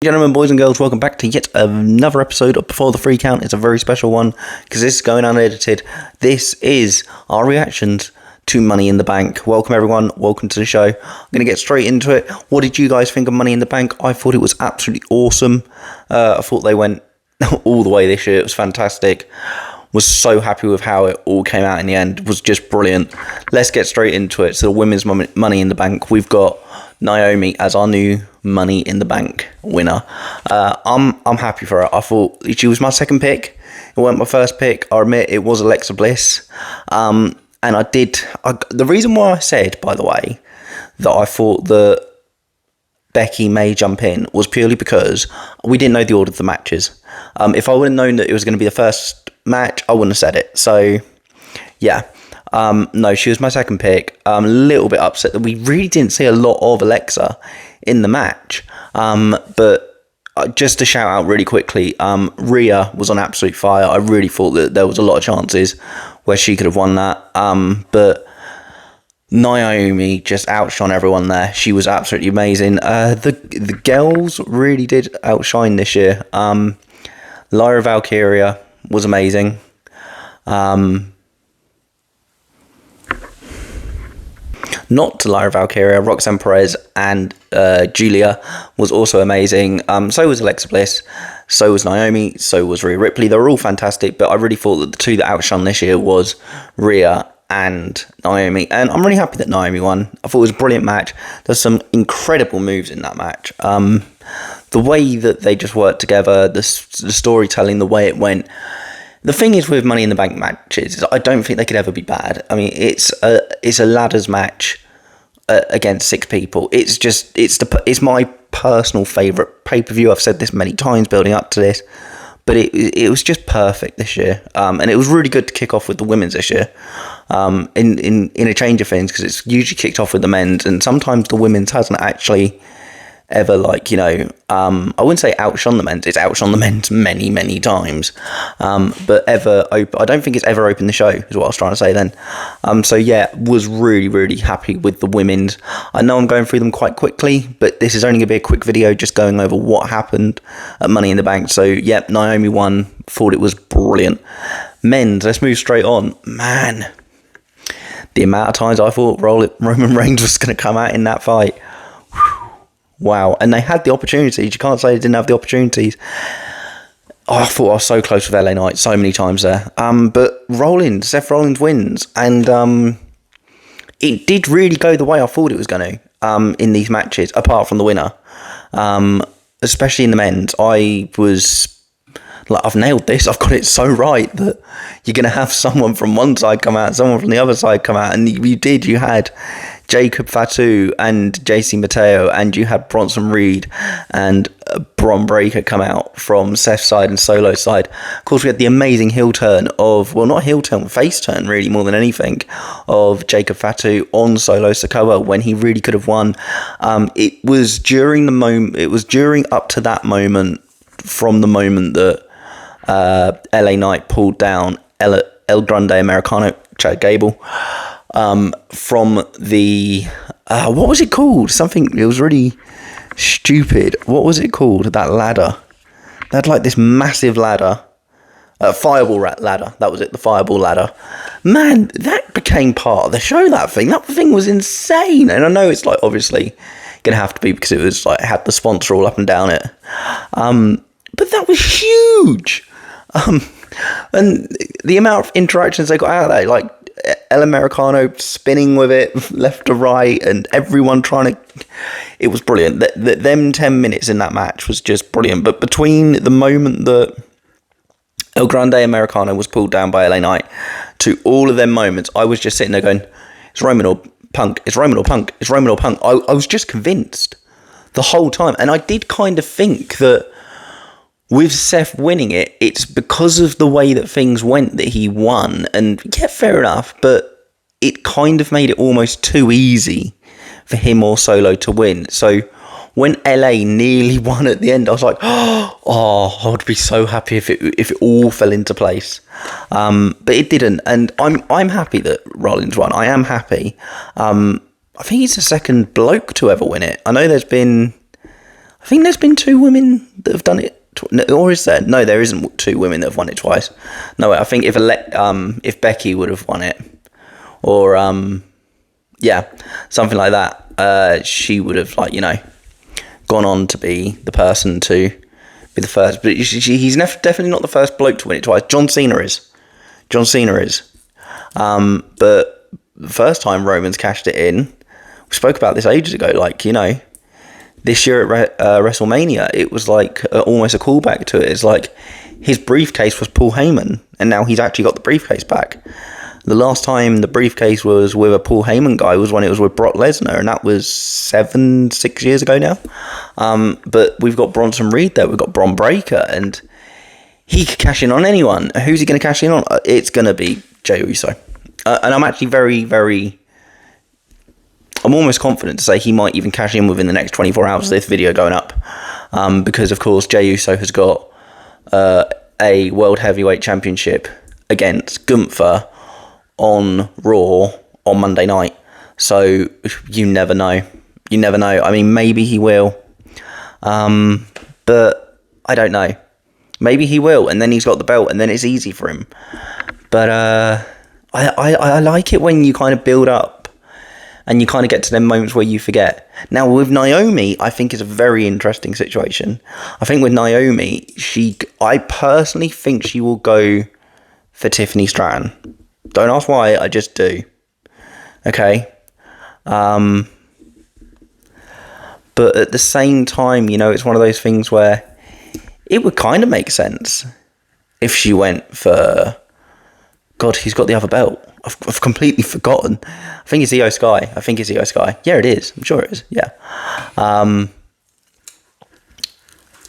Gentlemen, boys and girls, welcome back to yet another episode of Before the Free Count. It's a very special one because this is going unedited. This is our reactions to Money in the Bank. Welcome everyone, welcome to the show. I'm going to get straight into it. What did you guys think of Money in the Bank? I thought it was absolutely awesome. I thought they went all the way this year. It was fantastic. Was so happy with how it all came out in the end. It was just brilliant. Let's get straight into it. So the women's Money in the Bank, we've got Naomi as our new Money in the Bank winner. I'm happy for her. I thought she was my second pick. It wasn't my first pick. I admit it was Alexa Bliss. And the reason why I said, by the way, that I thought that Becky may jump in was purely because we didn't know the order of the matches. If I would have known that it was going to be the first match, I wouldn't have said it. So, yeah. No, she was my second pick. I'm a little bit upset that we really didn't see a lot of Alexa in the match. But just to shout out really quickly, Rhea was on absolute fire. I really thought that there was a lot of chances where she could have won that. But Naomi just outshone everyone there. She was absolutely amazing. The girls really did outshine this year. Lyra Valkyria was amazing. Not to Lyra Valkyria, Roxanne Perez and Julia was also amazing. So was Alexa Bliss, so was Naomi, so was Rhea Ripley. They were all fantastic, but I really thought that the two that outshone this year was Rhea and Naomi. And I'm really happy that Naomi won. I thought it was a brilliant match. There's some incredible moves in that match. The way that they just worked together, the storytelling, the way it went. The thing is with Money in the Bank matches is I don't think they could ever be bad. I mean, it's a ladders match against six people. It's my personal favourite pay-per-view. I've said this many times building up to this, but it was just perfect this year. And it was really good to kick off with the women's this year. In a change of things, because it's usually kicked off with the men's, and sometimes the women's hasn't actually ever, I wouldn't say outshone the men's. It's outshone the men's many, many times. But I don't think it's ever opened the show, is what I was trying to say then. So yeah, was really, really happy with the women's. I know I'm going through them quite quickly, but this is only going to be a quick video just going over what happened at Money in the Bank. So yeah, Naomi won. Thought it was brilliant. Men's, let's move straight on. Man, the amount of times I thought Roman Reigns was going to come out in that fight. Wow, and they had the opportunities. You can't say they didn't have the opportunities. Oh, I thought I was so close with LA Knight so many times there. But Seth Rollins wins, and it did really go the way I thought it was going to in these matches, apart from the winner. Especially in the men's, I was like, I've nailed this. I've got it so right that you're going to have someone from one side come out, someone from the other side come out, and you did. You had Jacob Fatu and JC Mateo, and you had Bronson Reed and Bron Breakker come out from Seth's side and Solo side. Of course, we had the amazing face turn really more than anything, of Jacob Fatu on Solo Sikoa when he really could have won. It was during up to that moment, from the moment that LA Knight pulled down El Grande Americano, Chad Gable, from the what was it called? Something, it was really stupid. What was it called? That ladder. They had like this massive ladder, fireball ladder. That was it, the fireball ladder. Man, that became part of the show. That thing was insane. And I know it's like obviously gonna have to be because it was like, it had the sponsor all up and down it. But that was huge. And the amount of interactions they got out of there, like El Americano spinning with it left to right, and everyone trying to. It was brilliant. Them 10 minutes in that match was just brilliant. But between the moment that El Grande Americano was pulled down by LA Knight to all of them moments, I was just sitting there going, "It's Roman or Punk. It's Roman or Punk. It's Roman or Punk." I was just convinced the whole time, and I did kind of think that with Seth winning it, it's because of the way that things went that he won. And yeah, fair enough, but it kind of made it almost too easy for him or Solo to win. So when LA nearly won at the end, I was like, oh, I would be so happy if it all fell into place. But it didn't, and I'm happy that Rollins won. I am happy. I think he's the second bloke to ever win it. I know there's been, I think there's been 2 women that have done it. Or is there? No, there isn't 2 women that have won it twice. No, I think if Becky would have won it, or something like that, she would have gone on to be the person to be the first. But he's definitely not the first bloke to win it twice. John Cena is. But the first time Roman's cashed it in, we spoke about this ages ago. This year at WrestleMania, it was almost a callback to it. It's like his briefcase was Paul Heyman, and now he's actually got the briefcase back. The last time the briefcase was with a Paul Heyman guy was when it was with Brock Lesnar, and that was 6 years ago now. But we've got Bronson Reed there, we've got Bron Breakker, and he could cash in on anyone. Who's he going to cash in on? It's going to be Jey Uso. And I'm actually very, very... I'm almost confident to say he might even cash in within the next 24 hours of this video going up. Because, of course, Jey Uso has got a World Heavyweight Championship against Gunther on Raw on Monday night. So, you never know. I mean, maybe he will. But I don't know. Maybe he will, and then he's got the belt, and then it's easy for him. But I like it when you kind of build up and you kind of get to them moments where you forget. Now, with Naomi, I think it's a very interesting situation. I think with Naomi, I personally think she will go for Tiffany Stratton. Don't ask why, I just do. Okay? But at the same time, it's one of those things where it would kind of make sense if she went for... God, he's got the other belt. I've completely forgotten. I think it's Io Sky. Yeah, it is. I'm sure it is. Yeah.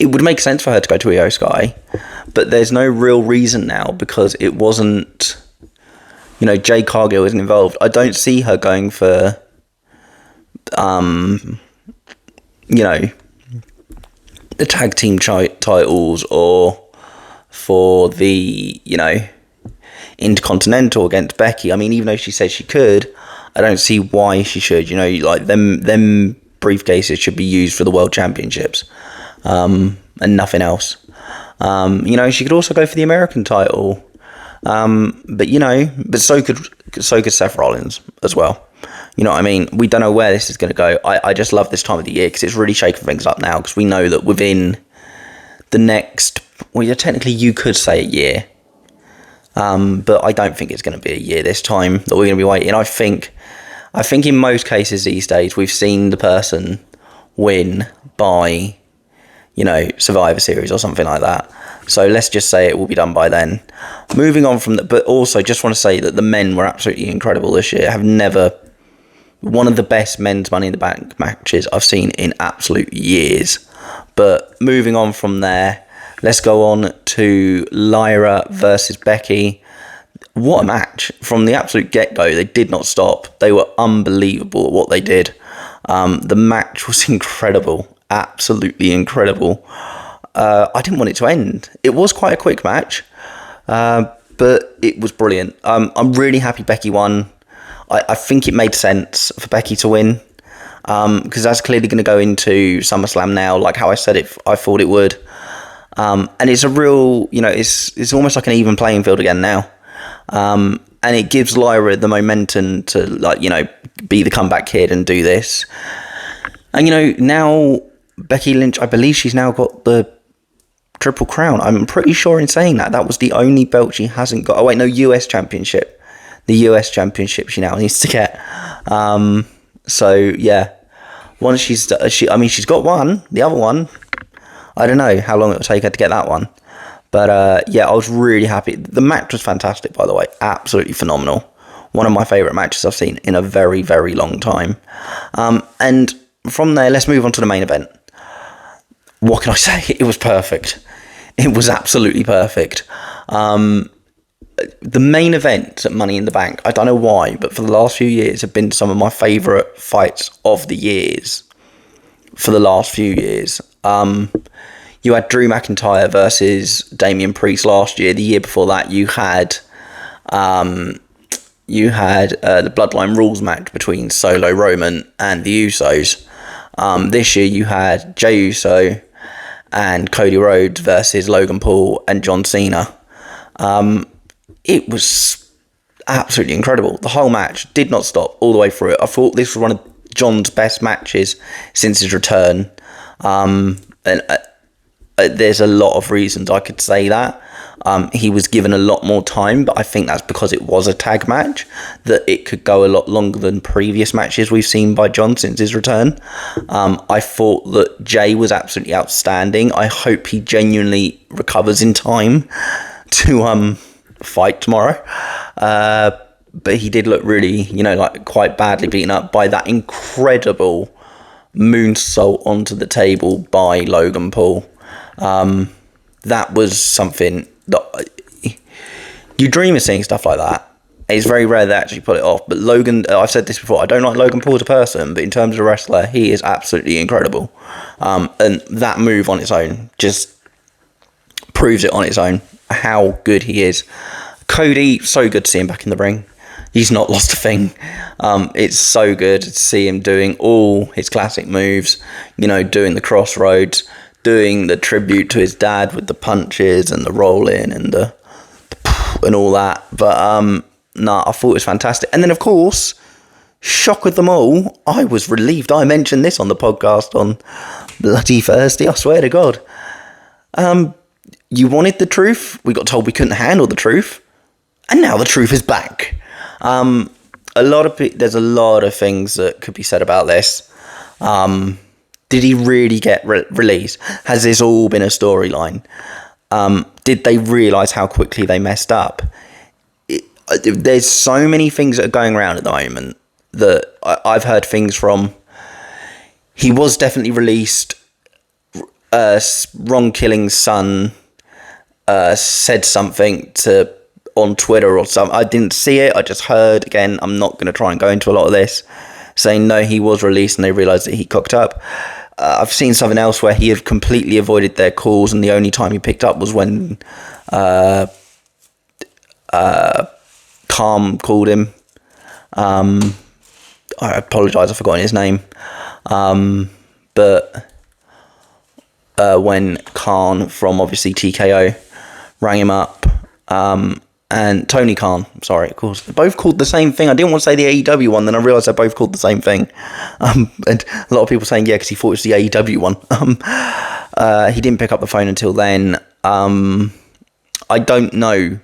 It would make sense for her to go to Io Sky, but there's no real reason now because it wasn't... Jade Cargill isn't involved. I don't see her going for... the tag team titles or for the, Intercontinental against Becky. I mean, even though she says she could, I don't see why she should. Them briefcases should be used for the World Championships, and nothing else. She could also go for the American title, but so could Seth Rollins as well. You know what I mean? We don't know where this is going to go. I just love this time of the year because it's really shaking things up now because we know that within the next, technically you could say a year, but I don't think it's going to be a year this time that we're going to be waiting. I think in most cases these days we've seen the person win by, Survivor Series or something like that. So let's just say it will be done by then. Moving on from that, but also just want to say that the men were absolutely incredible this year. One of the best men's Money in the Bank matches I've seen in absolute years. But moving on from there, let's go on to Lyra versus Becky. What a match. From the absolute get-go, they did not stop. They were unbelievable at what they did. The match was incredible. Absolutely incredible. I didn't want it to end. It was quite a quick match, but it was brilliant. I'm really happy Becky won. I think it made sense for Becky to win, because that's clearly going to go into SummerSlam now, like how I said I thought it would. And it's a real, it's almost like an even playing field again now. And it gives Lyra the momentum to, be the comeback kid and do this. And, now Becky Lynch, I believe she's now got the Triple Crown. I'm pretty sure in saying that was the only belt she hasn't got. Oh, wait, no, US Championship. The US Championship she now needs to get. So, yeah. Once she's got one. The other one, I don't know how long it will take her to get that one. But, I was really happy. The match was fantastic, by the way. Absolutely phenomenal. One of my favourite matches I've seen in a very, very long time. And from there, let's move on to the main event. What can I say? It was perfect. It was absolutely perfect. The main event at Money in the Bank, I don't know why, but for the last few years have been some of my favourite fights of the years. For the last few years. You had Drew McIntyre versus Damian Priest last year. The year before that, you had the Bloodline Rules match between Solo, Roman and the Usos. This year you had Jey Uso and Cody Rhodes versus Logan Paul and John Cena. It was absolutely incredible. The whole match did not stop all the way through it. I thought this was one of John's best matches since his return. There's a lot of reasons I could say that. He was given a lot more time, but I think that's because it was a tag match, that it could go a lot longer than previous matches we've seen by John since his return. I thought that Jey was absolutely outstanding. I hope he genuinely recovers in time to fight tomorrow. But he did look really, like quite badly beaten up by that incredible moonsault onto the table by Logan Paul. That was something that you dream of seeing stuff like that. It's very rare they actually pull it off. But Logan, I've said this before, I don't like Logan Paul as a person, but in terms of a wrestler, he is absolutely incredible. And that move on its own just proves it on its own how good he is. Cody, so good to see him back in the ring. He's not lost a thing. It's so good to see him doing all his classic moves, doing the crossroads, doing the tribute to his dad with the punches and the roll-in and the and all that. But I thought it was fantastic. And then, of course, shock of them all, I was relieved. I mentioned this on the podcast on bloody Thursday, I swear to God. You wanted the truth. We got told we couldn't handle the truth. And now the truth is back. There's a lot of things that could be said about this. Did he really get released? Has this all been a storyline? Did they realise how quickly they messed up? There's so many things that are going around at the moment that I've heard things from. He was definitely released. Ron Killing's son said something on Twitter or something. I didn't see it. I just heard. Again, I'm not going to try and go into a lot of this. Saying no, he was released and they realised that he cocked up. I've seen something else where he had completely avoided their calls and the only time he picked up was when Khan called him. I apologise, I've forgotten his name. But when Khan from obviously TKO rang him up, and Tony Khan, sorry, of course, they're both called the same thing. I didn't want to say the AEW one, then I realised they're both called the same thing. And a lot of people saying, yeah, because he thought it was the AEW one. He didn't pick up the phone until then. I don't know.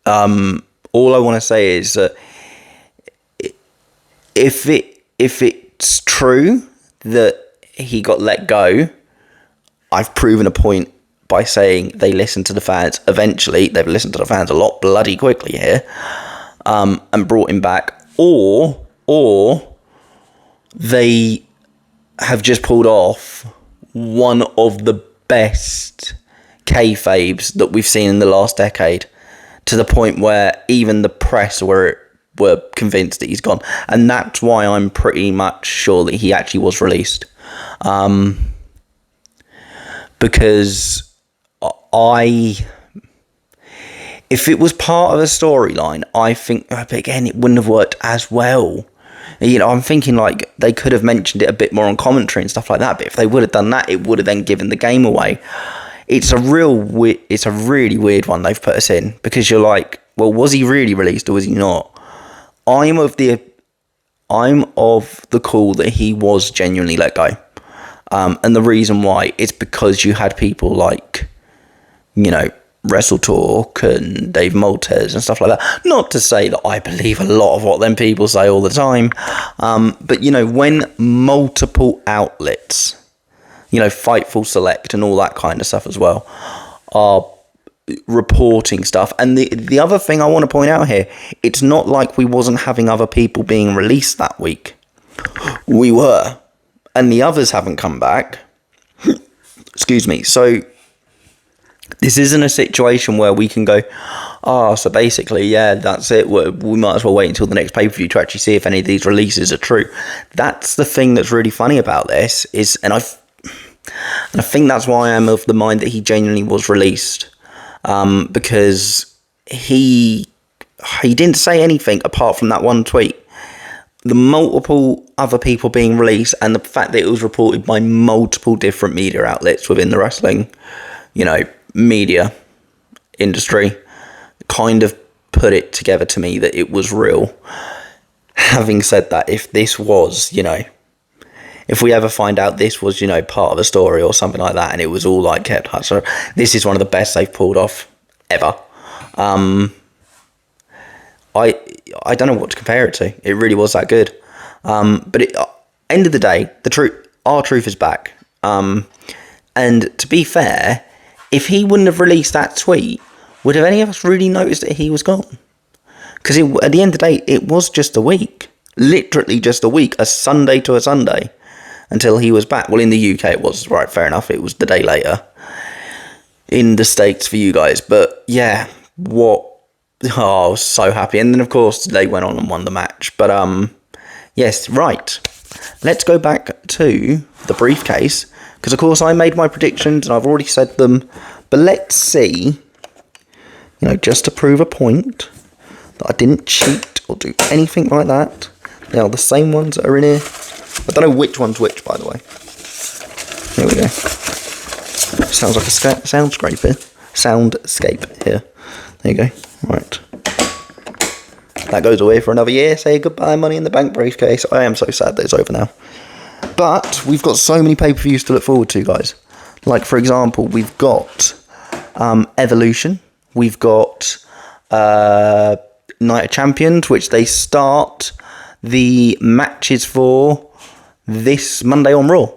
All I want to say is that if it's true that he got let go, I've proven a point by saying they listened to the fans. Eventually, they've listened to the fans a lot bloody quickly here, and brought him back, or they have just pulled off one of the best kayfabes that we've seen in the last decade, to the point where even the press were convinced that he's gone, and that's why I'm pretty much sure that he actually was released, because if it was part of a storyline, I think, again, it wouldn't have worked as well. I'm thinking like they could have mentioned it a bit more on commentary and stuff like that, but if they would have done that, it would have then given the game away. It's a really weird one they've put us in, because you're like, well, was he really released or was he not? I'm of the call that he was genuinely let go. And the reason why is because you had people like, Wrestle Talk and Dave Maltese and stuff like that. Not to say that I believe a lot of what them people say all the time, but when multiple outlets, Fightful Select and all that kind of stuff as well, are reporting stuff. And the other thing I want to point out here, it's not like we wasn't having other people being released that week. We were, and the others haven't come back. Excuse me. So this isn't a situation where we can go, so basically, yeah, that's it. We might as well wait until the next pay-per-view to actually see if any of these releases are true. That's the thing that's really funny about this, and I think that's why I'm of the mind that he genuinely was released, because he didn't say anything apart from that one tweet. The multiple other people being released, and the fact that it was reported by multiple different media outlets within the wrestling, media industry, kind of put it together to me that it was real. Having said that, if this was, if we ever find out this was, part of a story or something like that, and it was all like kept hush, so this is one of the best they've pulled off ever. I don't know what to compare it to. It really was that good. But end of the day, our truth is back. And to be fair, if he wouldn't have released that tweet, would have any of us really noticed that he was gone? Because at the end of the day, it was just a week. Literally just a week. A Sunday to a Sunday. Until he was back. Well, in the UK it was. Right, fair enough. It was the day later. In the States for you guys. But yeah, I was so happy. And then, of course, they went on and won the match. But, yes, right. Let's go back to the briefcase. Because, of course, I made my predictions and I've already said them. But let's see, just to prove a point, that I didn't cheat or do anything like that. They are the same ones that are in here. I don't know which one's which, by the way. Here we go. Sounds like a soundscape here. There you go. Right. That goes away for another year. Say goodbye, Money in the Bank briefcase. I am so sad that it's over now. But we've got so many pay-per-views to look forward to, guys. Like, for example, we've got Evolution. We've got Night of Champions, which they start the matches for this Monday on Raw.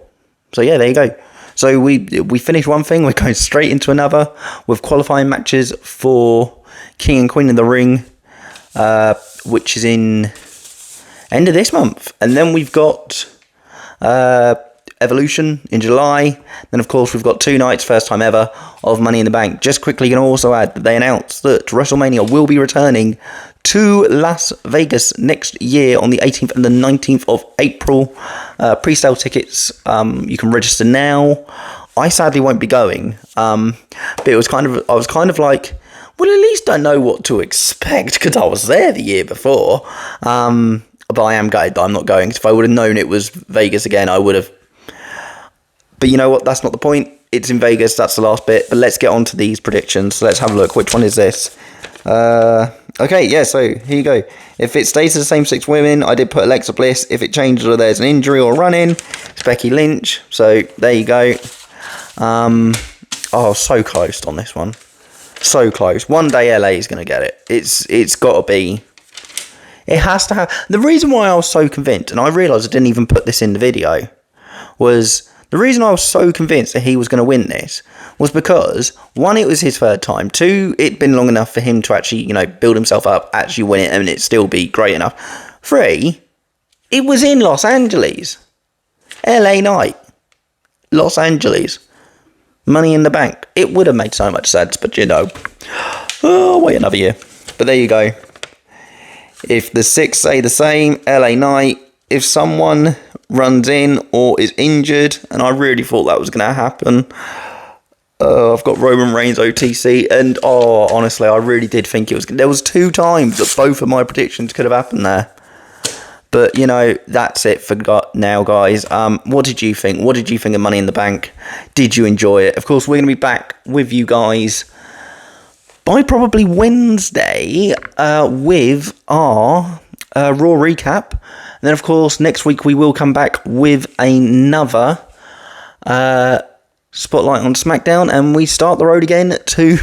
So, yeah, there you go. So we finished one thing. We're going straight into another with qualifying matches for King and Queen of the Ring, which is in end of this month. And then we've got Evolution in July. Then, of course, we've got 2 nights, first time ever, of Money in the Bank. Just quickly, you can also add that they announced that WrestleMania will be returning to Las Vegas next year on the 18th and the 19th of April. Pre-sale tickets, you can register now. I sadly won't be going, but I was kind of like, well, at least I know what to expect because I was there the year before. But I am gutted that I'm not going. If I would have known it was Vegas again, I would have. But you know what? That's not the point. It's in Vegas. That's the last bit. But let's get on to these predictions. So let's have a look. Which one is this? Okay, yeah, so here you go. If it stays the same 6 women, I did put Alexa Bliss. If it changes or there's an injury or run-in, it's Becky Lynch. So there you go. So close on this one. So close. One day LA is going to get it. It's got to be. It has to have. The reason why I was so convinced, and I realised I didn't even put this in the video, was the reason I was so convinced that he was going to win this was because, 1, it was his 3rd time. 2, it'd been long enough for him to actually, build himself up, actually win it, and it still be great enough. 3, it was in Los Angeles. LA night. Los Angeles. Money in the Bank. It would have made so much sense, but wait another year. But there you go. If the 6 say the same, LA night, if someone runs in or is injured, and I really thought that was going to happen, I've got Roman Reigns OTC, and honestly, I really did think it was. There was 2 times that both of my predictions could have happened there. But, that's it for now, guys. What did you think? What did you think of Money in the Bank? Did you enjoy it? Of course, we're going to be back with you guys by probably Wednesday with our Raw recap. And then, of course, next week we will come back with another spotlight on SmackDown. And we start the road again to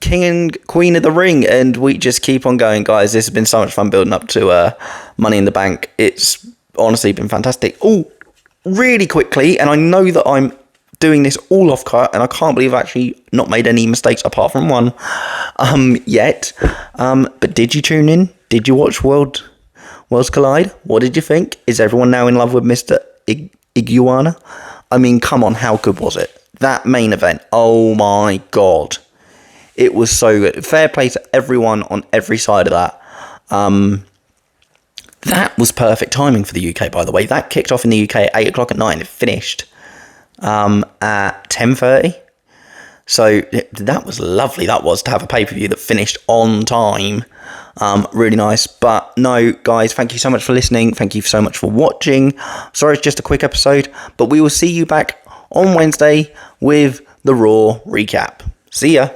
King and Queen of the Ring. And we just keep on going, guys. This has been so much fun building up to Money in the Bank. It's honestly been fantastic. Oh, really quickly, and I know that I'm doing this all off cut, and I can't believe I've actually not made any mistakes apart from one yet. But did you tune in? Did you watch Worlds Collide? What did you think? Is everyone now in love with Mr. Iguana? I mean, come on, how good was it? That main event, oh my god. It was so good. Fair play to everyone on every side of that. That was perfect timing for the UK, by the way. That kicked off in the UK at 8 o'clock at night. It finished at 10:30. So that was lovely. That was to have a pay-per-view that finished on time. Really nice. But no, guys, thank you so much for listening. Thank you so much for watching. Sorry, it's just a quick episode, but we will see you back on Wednesday with the Raw recap. See ya.